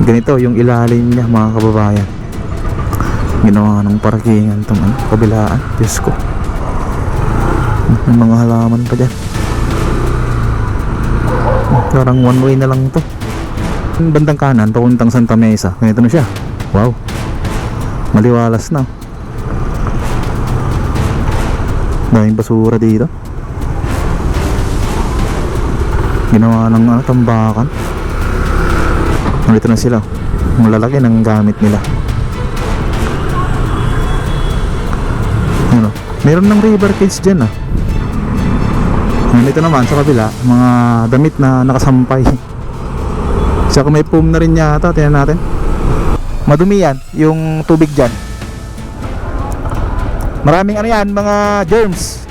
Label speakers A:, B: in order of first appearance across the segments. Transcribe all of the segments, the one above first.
A: Ganito yung ilalim niya mga kababayan. Ginawa ng parkingan itong kabilaan. Diyos ko, may mga halaman pa dyan. Parang one way na lang to. Bandang kanan papuntang Santa Mesa, ganito na siya. Wow, maliwalas na. Daming basura dito. Ginawa ng tambakan. Nandito na sila. Ang lalaki ng gamit nila. Ano? Meron ng river cage dyan ah. Nandito naman sa kabila, mga damit na nakasampay. Saka may foam na rin yata. Tingnan natin. Madumi yan, yung tubig dyan. Maraming ano yan, mga germs,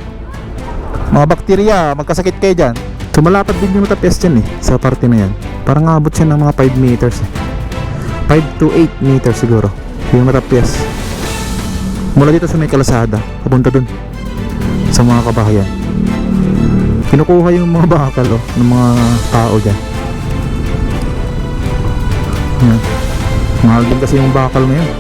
A: mga bakterya, magkasakit kayo dyan. So malapad din yung matapias dyan eh, sa parte na yan. Parang abot siya ng mga 5 meters eh. 5 to 8 meters siguro yung matapias. Mula dito sa may kalasada, papunta dun sa mga kabahayan. Kinukuha yung mga bakal ng mga tao dyan. Yan. Mahal din kasi yung bakal na yun.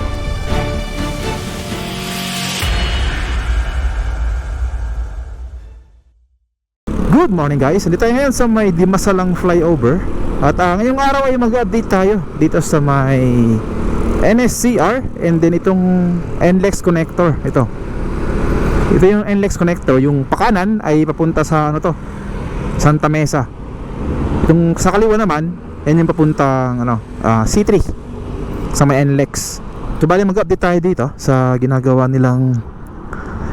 A: Good morning guys, nandito tayo ngayon sa may Dimasalang flyover. At ngayong araw ay mag-update tayo dito sa may NSCR and then itong NLEX connector. Ito yung NLEX connector. Yung pakanan ay papunta sa ano to, Santa Mesa. Itong sa kaliwa naman, yan yung papuntang C3 sa may NLEX. So bali mag-update tayo dito sa ginagawa nilang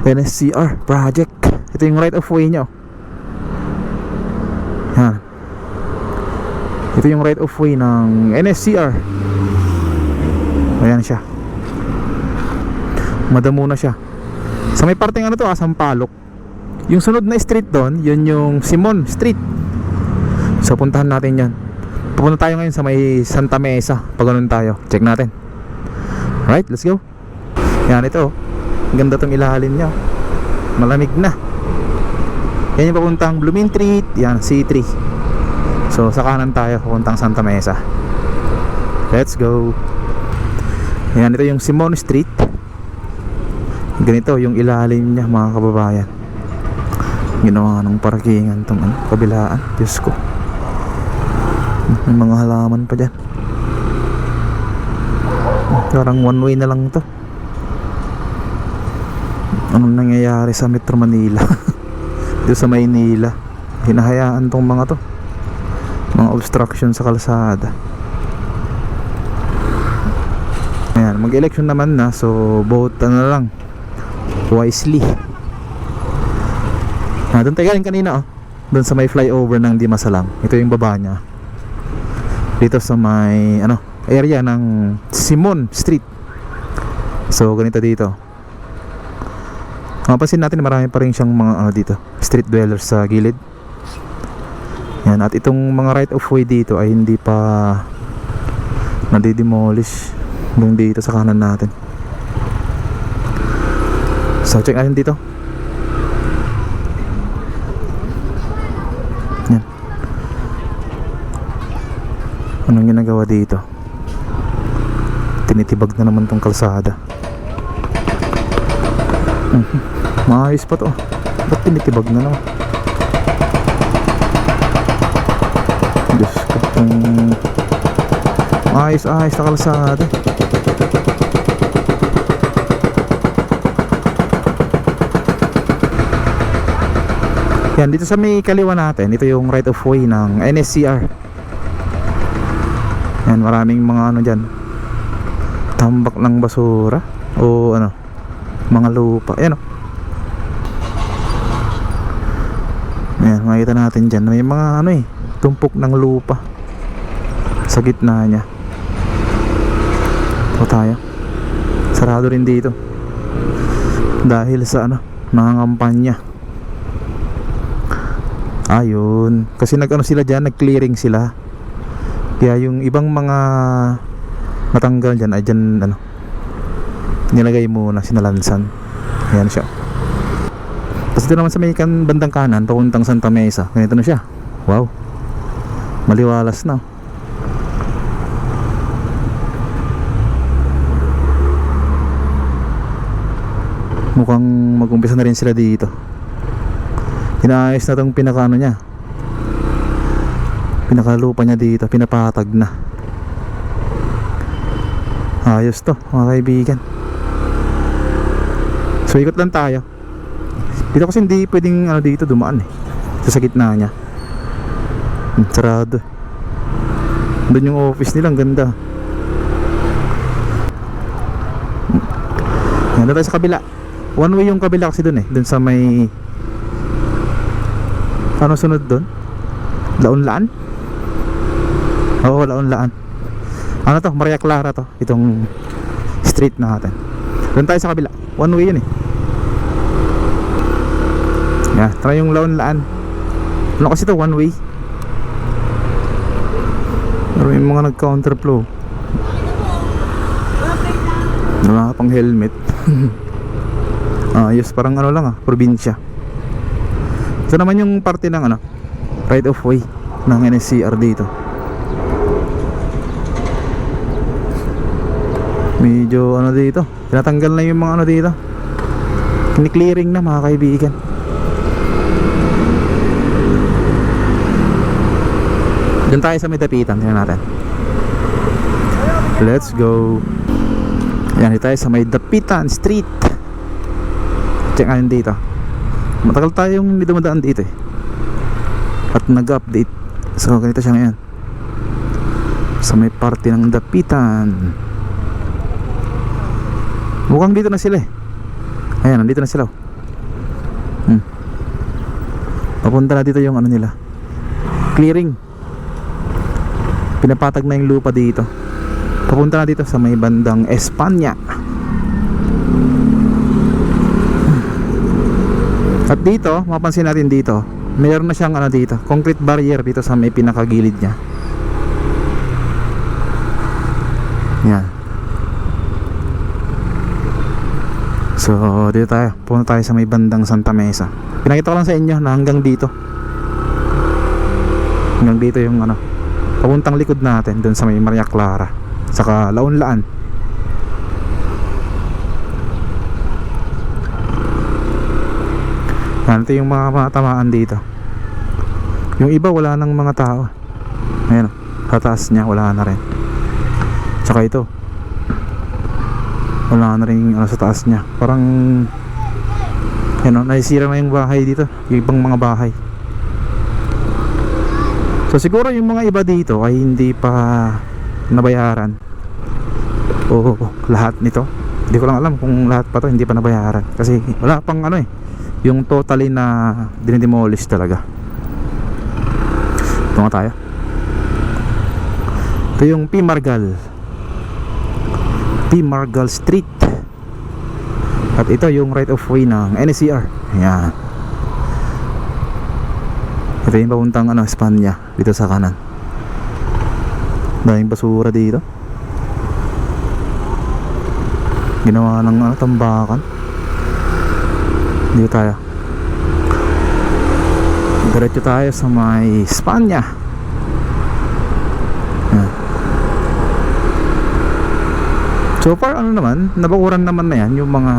A: NSCR project. Ito yung right of way nyo. Yan. Ito yung right of way ng NSCR. Ayan siya. Madamo na siya. Sa may parteng Sampaloc. Yung sunod na street doon, yun yung Simon Street. So puntahan natin yan. Pupunta tayo ngayon sa may Santa Mesa. Pag ganun tayo, check natin. Right, let's go. Yan ito. Ganda tong ilalim niya. Malamig na. Yan yung papuntang Blooming Street. Yan, C3. So sa kanan tayo, papuntang Santa Mesa. Let's go. Yan, ito yung Simon Street. Ganito yung ilalim niya mga kababayan. Ginawa ng parkingan itong kabilaan. Diyos ko, may mga halaman pa dyan. Parang one way na lang to. Anong nangyayari sa Metro Manila? Dito sa Maynila, hinahayaan tong mga to, mga obstruction sa kalsada. Ayan, mag-election naman na, so vote na lang wisely. Doon tayo galing kanina doon sa may flyover ng Dimasalang. Ito yung baba niya. Dito sa may area ng Simon Street. So ganito dito. Mapapansin natin marami pa rin siyang mga dito, street dwellers sa gilid. Yan, at itong mga right of way dito ay hindi pa nadidemolish. Doon dito sa kanan natin. So check natin dito. Yan. Anong ginagawa dito? Tinitibag na naman tong kalsada. Maayos pa to. Ba't tinitibag na naman? Diyos ko, ayos na kalsada. Yan, dito sa may kaliwa natin, ito yung right of way ng NSCR. Yan, maraming mga dyan, tambak ng basura o mga lupa. Ayan Ayan, makikita natin dyan may mga tumpok ng lupa sa gitna niya. O tayo, sarado rin dito dahil sa mga kampanya. Ayun, kasi sila dyan, nag-clearing sila. Kaya yung ibang mga natanggal dyan ay dyan nilagay muna, sinalansan. Ayan siya. Tapos ito naman sa may bandang kanan, papuntang Santa Mesa, ganito na siya. Wow, maliwalas na. Mukhang mag-umpisa na rin sila dito. Inaayos na tong pinaka ano niya, pinakalupa niya dito, pinapatag na. Ayos to mga kaibigan. So ikot lang tayo dito kasi hindi pwedeng ano dito dumaan eh, sa gitna niya. Sarado. Doon yung office nila, ang ganda. Ganda tayo sa kabila. One way yung kabila kasi doon eh, doon sa may ano sunod doon? Laon-laan? Oo, Laon-laan. Ano to? Maria Clara to, itong street natin. Doon tayo sa kabila. One way yun eh. Yeah, try yung Laon-laan. Ano kasi to? One way. Pero yung mga nag-counterflow, wala pang helmet. Ayos, parang ano lang probinsya. Ito naman yung parte ng ano, right of way ng NSCR dito. Medyo ano dito, tinatanggal na yung mga ano dito, kini-clearing na mga kaibigan. Doon tayo sa may dapitan, tingnan natin. Let's go. Yan, dito tayo sa may Dapitan Street. Check natin dito. Matagal tayong dumadaan dito eh, at nag-update. So ganito siya ngayon, sa may parte ng Dapitan. Mukhang dito na sila eh. Ayan, nandito na sila. Papunta na dito yung ano nila, clearing. Pinapatag na yung lupa dito. Papunta na dito sa may bandang Espanya. At dito, mapansin natin dito, mayroon na siyang ano dito, concrete barrier dito sa may pinakagilid niya. Yan. So dito tayo, punta tayo sa may bandang Santa Mesa. Pinakita ko lang sa inyo na hanggang dito. Hanggang dito yung ano, papuntang likod natin, dun sa may Maria Clara, saka Laon-laan. Ito yung mga tamaan dito. Yung iba wala nang mga tao. Ayan, sa taas niya wala na rin. Tsaka ito, wala na rin ano, sa taas niya. Parang ano, naisira na yung bahay dito, yung ibang mga bahay. So siguro yung mga iba dito ay hindi pa nabayaran, o lahat nito. Hindi ko lang alam kung lahat pa to hindi pa nabayaran, kasi wala pang ano eh, yung totally na dinidemolish talaga. Ito nga tayo. Ito yung P. Margal Street. At ito yung right of way ng NSCR. Ayan. Ito yung papuntang ano, Espanya, dito sa kanan. Daming basura dito. Ginawa ng ano, tambakan. Dito tayo. Diretso tayo sa may Espanya. Ayan. So far ano naman, nabakuran naman na yan yung mga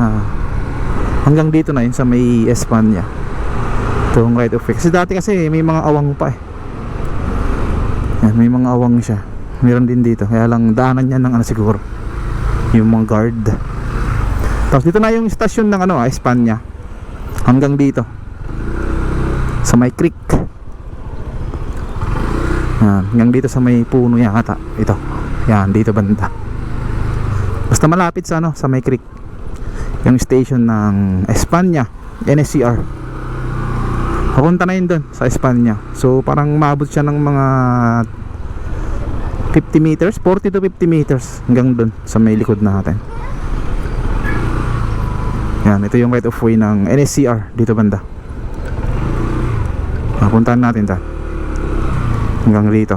A: hanggang dito na yun sa may Espanya. Itong right of way. Kasi dati kasi may mga awang pa eh. Yan, may mga awang siya. Meron din dito. Kaya lang daanan niya ng ano siguro, yung mga guard. Tapos dito na yung stasyon ng ano, Espanya. Hanggang dito sa may creek. Yan, hanggang dito sa may puno yata. Ito. Yan, dito banda. Basta malapit sa ano, sa may creek. Yung station ng Espanya, NSCR. Papunta na yun doon sa Espanya. So parang maabot siya ng mga 50 meters, 40 to 50 meters hanggang doon sa may likod natin. Yan, ito yung right of way ng NSCR dito banda. Papuntahan natin ta hanggang dito.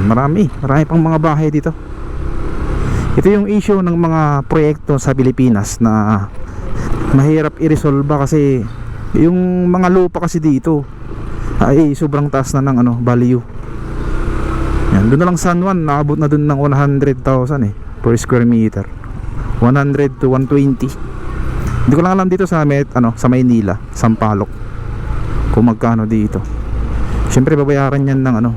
A: Marami pang mga bahay dito. Ito yung issue ng mga proyekto sa Pilipinas na mahirap i-resolve kasi yung mga lupa kasi dito ay sobrang taas na ng ano, value. Yan, doon na lang San Juan naabot na doon ng 100,000 per square meter. 100 to 120. Hindi ko lang alam dito sa sa Maynila, Sampaloc, kung magkano dito. Siyempre babayaran yan ng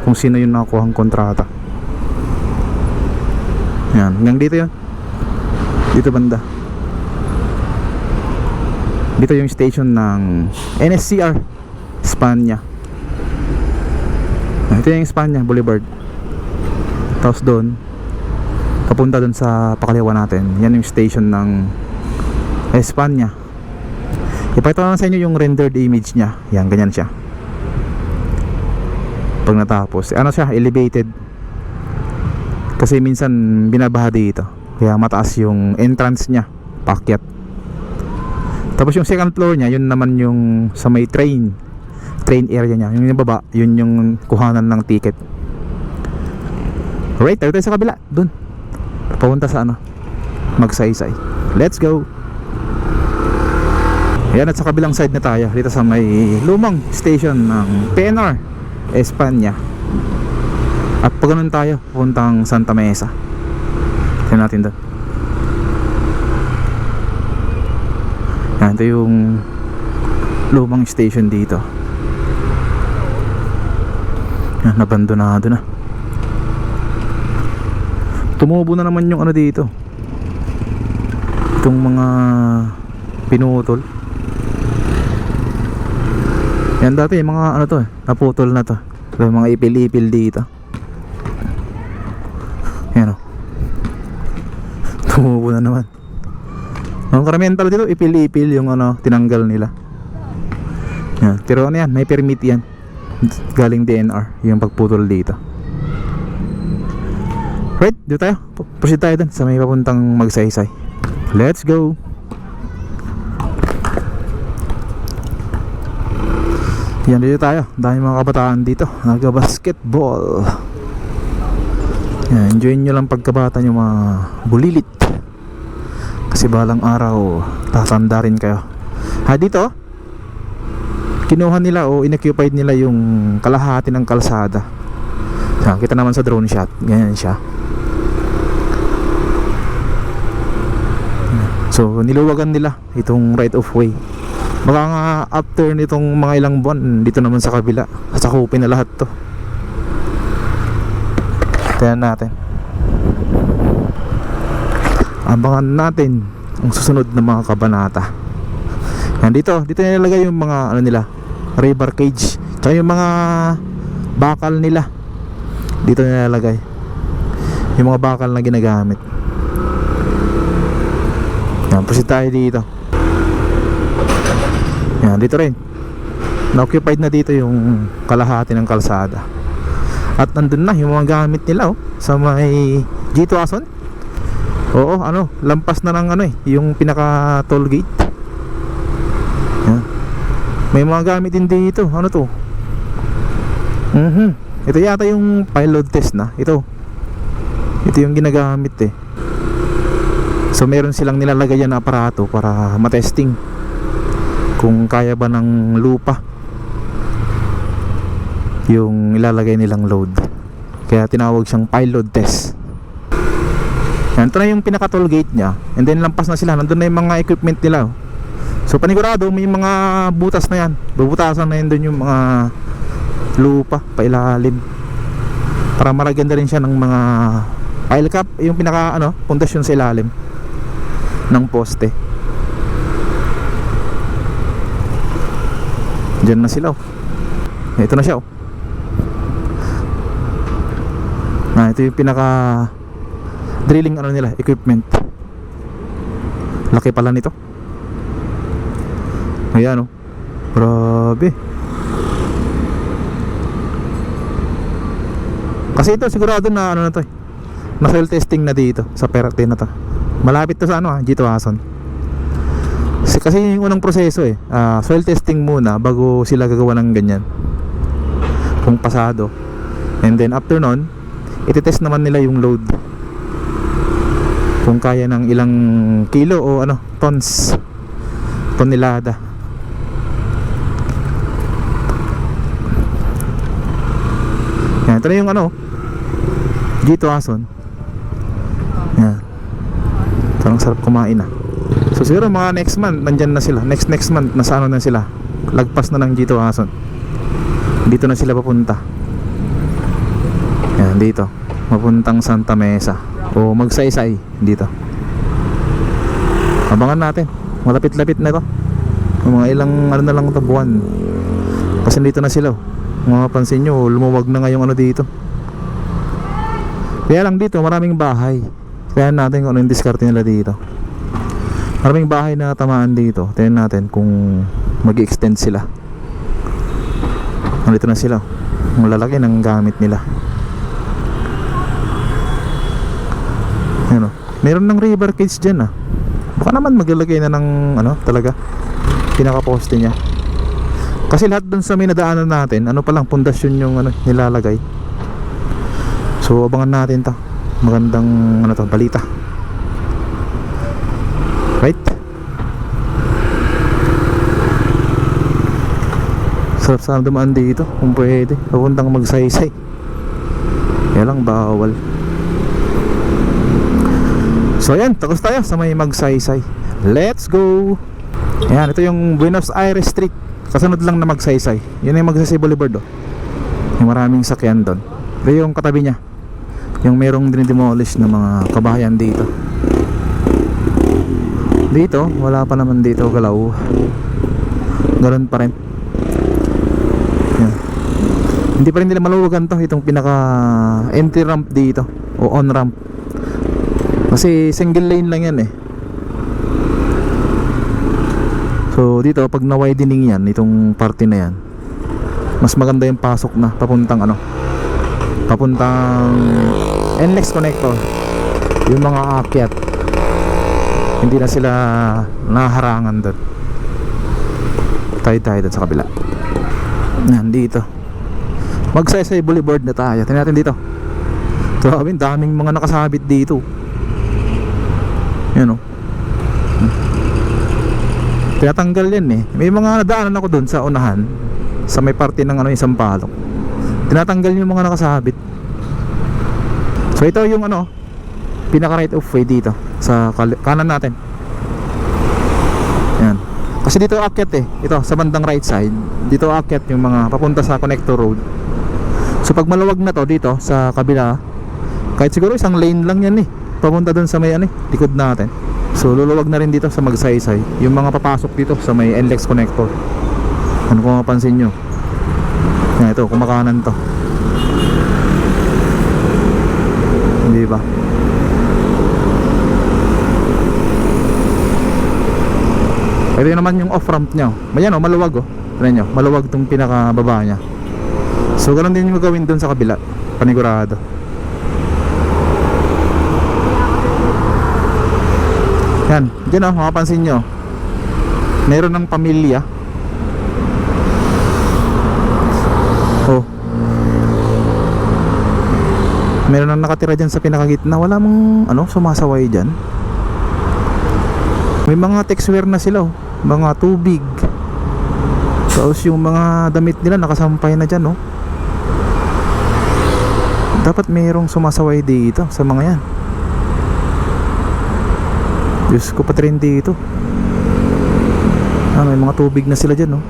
A: kung sino yung nakuha ang kontrata. Yan, hanggang dito yun. Dito banda. Dito yung station ng NSCR Espanya. Ito yung Espanya Boulevard. Tapos doon papunta doon sa pakaliwa natin. Yan yung station ng Espanya. Ipakita ko lang sa inyo yung rendered image nya. Yan, ganyan siya. Pag natapos, siya, elevated. Kasi minsan binabaha dito, kaya mataas yung entrance nya, paakyat. Tapos yung second floor nya, yun naman yung sa may train area nya. Yung baba, yun yung kuhanan ng ticket. Right, tayo sa kabila, dun papunta sa Magsaysay. Let's go. Ayan, at sa kabilang side na tayo, dito sa may lumang station ng PNR Espanya. At pag ganun tayo, puntang Santa Mesa. Tignan natin doon. Yan, ito yung lumang station dito. Yan, nabandonado na. Tumubo na naman yung dito, itong mga pinutol. Yan dati yung mga to naputol na to. Yung mga ipil-ipil dito. Yan tumubo na naman. Ang karamihan pala dito ipil-ipil yung tinanggal nila. Yan. Pero yan, may permit yan galing DNR yung pagputol dito. Right, dito tayo. Proceed tayo dun sa may papuntang Magsaysay. Let's go. Yan, dito tayo. Dahil mga kabataan dito nagbabasketball. Yan, enjoyin nyo lang pagkabata nyo mga bulilit. Kasi balang araw tatanda rin kayo. Dito kinuha nila o inoccupied nila yung kalahati ng kalsada. Yan, kita naman sa drone shot. Ganyan siya. So niluwagan nila itong right of way. Baka nga after nitong mga ilang buwan, dito naman sa kabila, sakupin na lahat to. Tignan natin. Abangan natin ang susunod na mga kabanata. Yan, dito nilalagay yung mga nila, river cage, tsaka yung mga bakal nila. Dito nilalagay yung mga bakal na ginagamit. Yan, proceed tayo dito. Yan, dito rin na-occupied na dito yung kalahati ng kalsada. At nandun na yung mga gamit nila sa may G2 Ason. Oo, lampas na ng yung pinaka toll gate. Yan. May mga gamit din dito. Ano to? Ito yata yung pilot test na. Ito yung ginagamit So meron silang nilalagay na aparato para matesting kung kaya ba ng lupa yung ilalagay nilang load. Kaya tinawag siyang pilot test. Yan, ito na yung pinaka toll gate nya. And then lampas na sila, nandun na yung mga equipment nila. So panigurado may mga butas na yan. Bubutasan na yun dun yung mga lupa pailalim, para maraganda rin siya ng mga pile cap, yung pinaka pundasyon sa ilalim ng poste. Diyan na sila ito na siya ito yung pinaka drilling nila, equipment. Laki pala nito. Ayan grabe. Kasi ito sigurado na na to na soil testing na dito sa Perate na to. Malapit to sa G2 Ason. Kasi yung unang proseso soil testing muna bago sila gagawa ng ganyan, kung pasado. And then after nun, iti-test naman nila yung load, kung kaya ng ilang kilo o tons, tonelada. Yan, ito na yung G2 Ason. Yan. Parang sarap kumain ah. So siguro mga next month nandyan na sila. Next month nasa ano na sila, lagpas na ng G2 Ason. Dito na sila papunta. Yan dito, mapuntang Santa Mesa o magsaysay dito. Abangan natin, malapit-lapit na ito. Mga ilang ano na lang ito, buwan. Kasi dito na sila. Mapapansin nyo, lumuwag na ngayong ano dito. Kaya lang dito maraming bahay. Kaya natin kung ano yung diskarte nila dito. Maraming bahay na tamaan dito. Tingnan natin kung mag-extend sila. Nandito na sila. Ang lalaki ng gamit nila. Ano? Meron ng river cage dyan ah. Baka naman maglalagay na ng ano talaga pinaka-poste niya. Kasi lahat dun sa may nadaanan natin, ano pa lang pundasyon yung ano nilalagay. So abangan natin ta. Magandang ano to, balita. Right? Sarap sana dumaan dito kung pwede. Papuntang magsaysay. Kaya lang bawal. So ayan, tapos tayo sa may magsaysay. Let's go. Ayan, ito yung Buenos Aires Street. Kasunod lang na magsaysay. Yun yung Magsaysay Boulevard oh. Yung maraming sakyan doon. Ito yung katabi niya, yung merong dinidemolish na mga kabahayan dito. Dito, wala pa naman dito galaw. Ganun pa rin. Yan. Hindi pa rin nila maluwagan to, itong pinaka entry ramp dito o on ramp. Kasi single lane lang yan eh. So dito pag na-widening yan, itong party na yan, mas maganda yung pasok na papuntang ano, papuntang NLEX connector. Yung mga aakyat hindi na sila naharangan doon. Tayo doon sa kabila. Nandito Magsaysay Boulevard na tayo. Tingnan natin dito. Grabe, daming mga nakasabit dito. Yan o. Tinatanggal yan eh. May mga nadaanan ako doon sa unahan, sa may parte ng ano, isang palok. Tinatanggal yung mga nakasabit. So ito yung ano, pinaka right of way dito sa kanan natin. Yan. Kasi dito aakyat eh. Ito sa bandang right side, dito aakyat yung mga papunta sa connector road. So pag maluwag na to dito sa kabila, kahit siguro isang lane lang yan eh, papunta dun sa may ano, likod natin. So luluwag na rin dito sa magsaysay yung mga papasok dito sa may NLEX connector. Ano kung mapansin nyo, yan, ito kumakanan to, hindi ba? Ito naman yung off ramp nya. Mayan o, maluwag o. Tignan nyo, maluwag tong pinaka baba nya. So ganun din yung gagawin dun sa kabila, panigurado. Yan, dyan o, makapansin nyo, meron ng pamilya. Oh, meron nang nakatira dyan sa pinakagitna. Wala mong ano, sumasaway dyan. May mga textware na sila oh, mga tubig. Tapos yung mga damit nila nakasampay na dyan oh. Dapat mayroong sumasaway dito sa mga yan. Diyos ko, pati rin dito. Ah, may mga tubig na sila dyan oh.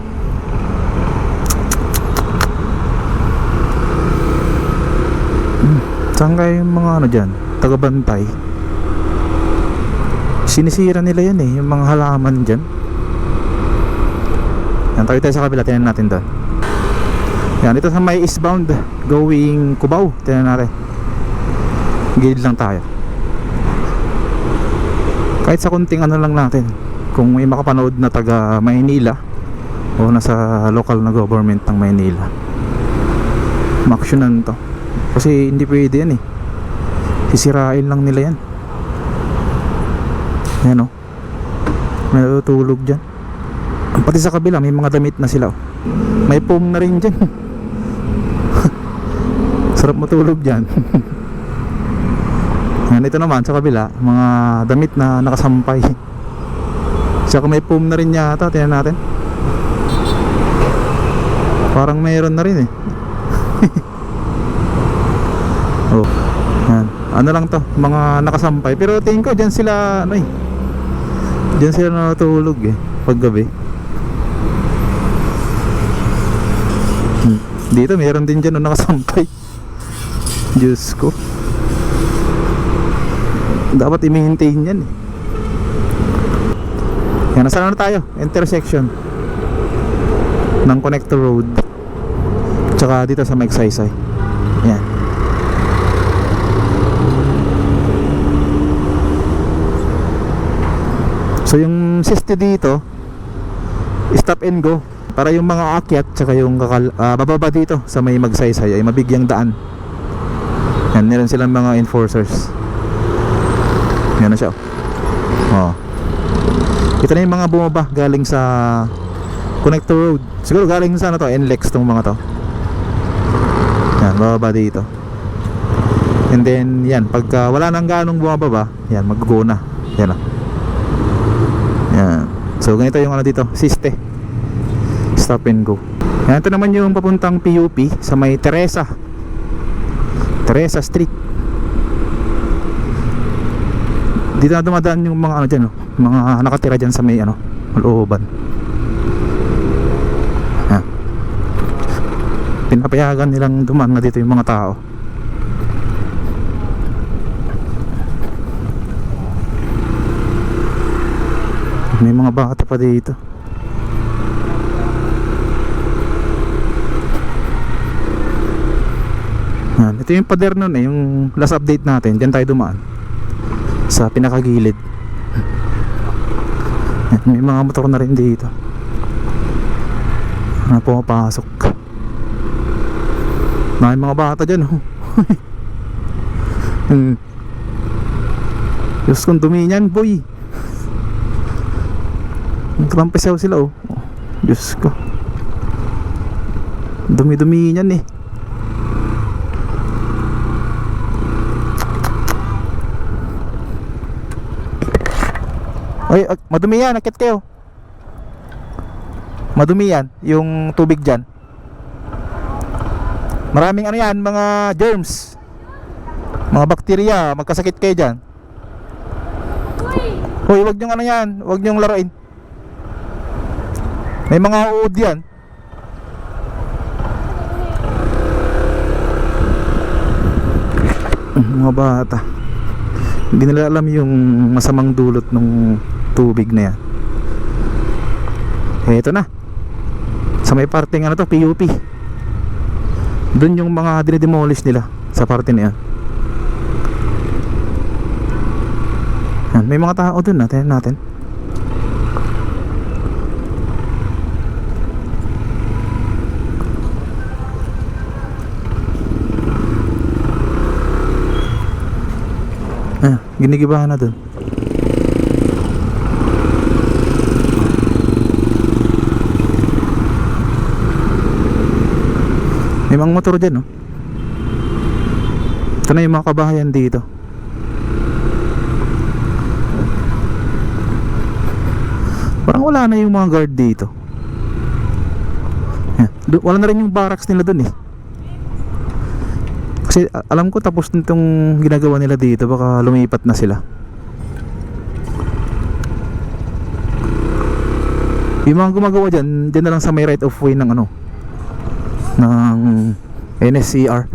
A: Saan kayo yung mga ano dyan, tagabantay? Sinisira nila yan eh, yung mga halaman dyan. Yan, tayo sa kabila, tingnan natin doon. Yan, dito sa may eastbound going Cubao, tingnan natin. Gilid lang tayo. Kahit sa kunting ano lang natin, kung may makapanood na taga Maynila o nasa local na government ng Maynila, maksyonan to. Kasi hindi pwede yan eh, sisirain lang nila yan. Yan o, may tutulog dyan. Pati sa kabila may mga damit na sila oh. May foam na rin dyan. Sarap matulog dyan. Yan, ito naman sa kabila, mga damit na nakasampay. Saka may foam na rin yata, tingnan natin. Parang mayroon na rin eh. Oh, yan. ano lang to, mga nakasampay. Pero tingin ko dyan sila ano eh, dyan sila natutulog eh paggabi. Dito meron din dyan nakasampay. Diyos ko, dapat i-maintain yan eh. Yan, nasaan na tayo? Intersection ng Connector Road tsaka dito sa Magsaysay. Yan. So yung siste dito, stop and go para yung mga aakyat tsaka yung bababa dito sa may Magsaysay ay mabigyang daan. Yan, meron silang mga enforcers. Yan na siya. Oh. Ito na yung mga bumaba galing sa Connector Road. Siguro galing sa ano to, NLEX tong mga to. Yan, bababa dito. And then yan, pagka wala nang ganong bumababa, yan, mag-go na. Yan o. Yan. So ganito yung ano dito, siste. Stop and go. Yan, ito naman yung papuntang PUP sa may Teresa Street. Dito na dumadaan yung mga ano dyan, no? Mga nakatira dyan sa may ano, looban. Yan. Pinapayagan nilang dumaan na dito yung mga tao. May mga bata pa dito. Yan. Ito yung pader nun eh, yung last update natin. Diyan tayo dumaan sa pinakagilid. Yan. May mga motor na rin dito na pumapasok. May mga bata dyan oh. Diyos kong dumi niyan boy. Nagtrampesaw sila oh. Diyos ko, dumi-dumi niyan eh. Ay, madumi yan, akit kayo. Madumi yan, yung tubig dyan. Maraming ano yan, mga germs, mga bakterya, magkasakit kayo dyan. Hoy, wag nyong ano yan, wag nyong laruin. May mga uod yan. Mga bata, hindi nila alam yung masamang dulot ng tubig na yan. Eto na, sa may parting ano to, PUP. Doon yung mga dinidemolish nila sa parte na yan. Yan, may mga tao doon, natin natin. Ginigibahan na doon. May mga motor dyan no? Ito na yung mga kabahayan dito. Parang wala na yung mga guard dito. Wala na rin yung barracks nila doon eh. Kasi alam ko tapos nitong ginagawa nila dito, baka lumipat na sila. Yung mga gumagawa dyan, dyan na lang sa may right of way ng ano, ng NSCR.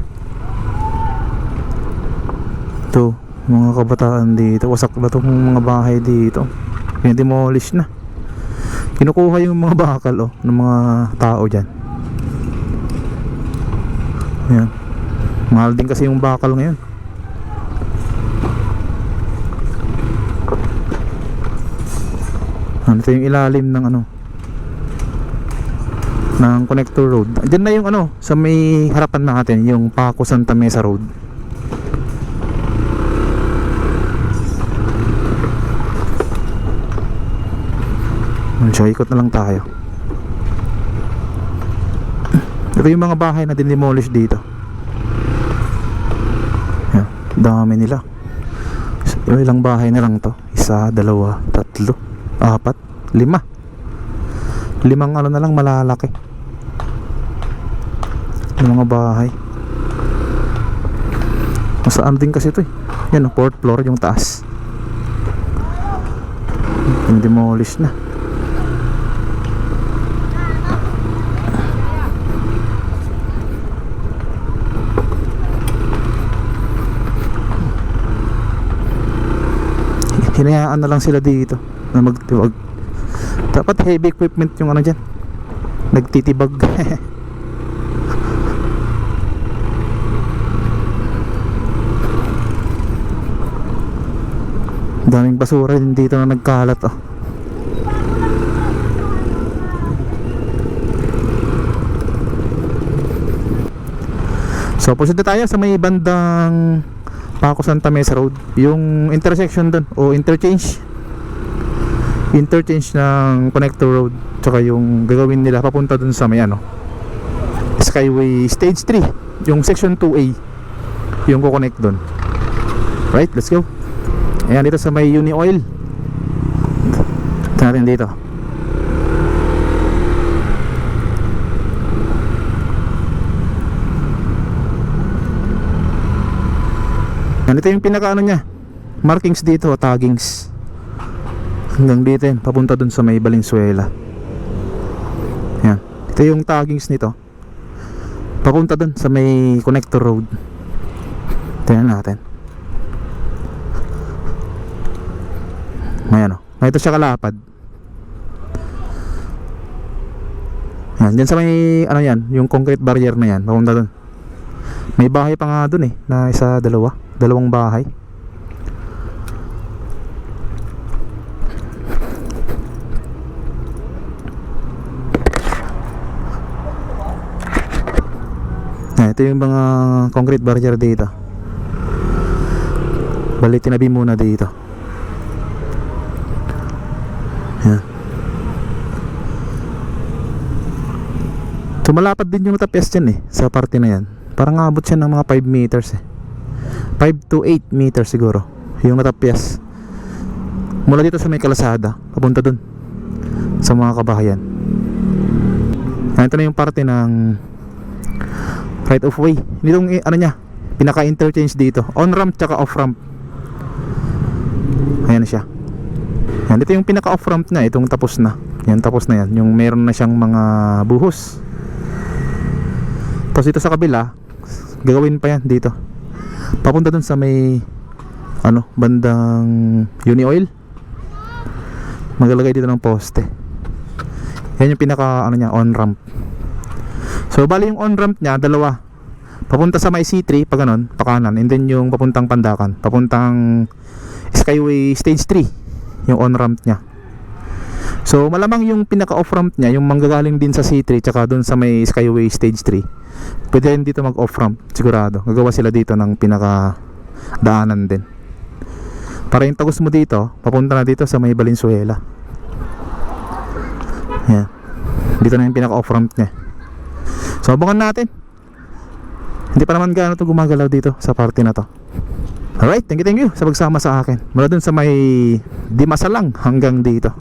A: Ito, mga kabataan dito, wasak na itong mga bahay dito. Demolish na. Kinukuha yung mga bakal oh, ng mga tao dyan. Ayan. Mahal din kasi yung bakal ngayon. Ito yung ilalim ng ano, ng Connector Road. Diyan na yung ano, sa may harapan natin, yung Paco Santa Mesa Road. So ikot na lang tayo. Ito yung mga bahay na dindemolish dito. Dami nila. Ilang bahay na lang to? 1, 2, 3, 4, 5 limang ano na lang malalaki ng mga bahay. Masaan din kasi ito eh. Yan, 4th floor yung taas. Demolish na. Hinayaan na lang sila dito na magtiwag. Dapat heavy equipment yung ano dyan, nagtitibag. Daming basura din dito na nagkalat oh. So proceed tayo sa may bandang Paco Santa Mesa Road, yung intersection doon o interchange ng Connector Road, tsaka yung gagawin nila papunta doon sa may ano, Skyway Stage 3, yung section 2A yung kukonect doon. Right, let's go. Ayan, dito sa may Uni Oil. Ito natin dito. Ito yung pinaka ano niya, markings dito, taggings. Hanggang dito yun, papunta dun sa may Valenzuela. Yan, ito yung taggings nito, papunta dun sa may Connector Road. Tingnan natin. Ayan o, ito siya kalapad. Yan, dyan sa may ano yan, yung concrete barrier na yan, papunta dun. May bahay pa nga dun eh, na dalawang bahay. Ito yung mga concrete barrier dito. Bali, tinabi muna dito. Yan. Tumalapad din yung natapyas dyan eh, sa parte na yan. Parang abot siya ng mga 5 meters eh. 5 to 8 meters siguro yung natapyas mula dito sa may kalasada papunta dun sa mga kabahayan. Ito na yung parte ng right of way nitong ano niya, pinaka interchange dito, on ramp tsaka off ramp. Ayan na siya. Yan, dito yung pinaka off ramp na, itong tapos na yan, tapos na yan, yung meron na siyang mga buhos. Tapos dito sa kabila gagawin pa yan dito papunta dun sa may ano, bandang Uni Oil. Maglalagay dito ng poste. Yan yung pinaka ano niya, on ramp. So bali yung on ramp niya dalawa, papunta sa may C3 pa ganon, pa kanan, and then yung papuntang Pandakan, papuntang Skyway Stage 3 yung on ramp niya. So malamang yung pinaka off ramp niya, yung manggagaling din sa C3 tsaka dun sa may Skyway Stage 3, pwede rin dito mag off ramp sigurado. Gagawa sila dito ng pinaka daanan din para yung tagos mo dito papunta na dito sa may Valenzuela. Yan, dito na yung pinaka off ramp niya. So abangan natin. Hindi pa naman gaano to gumagalaw dito sa parte na to. Alright, thank you sa pagsama sa akin mula dun sa may Dimasalang hanggang dito.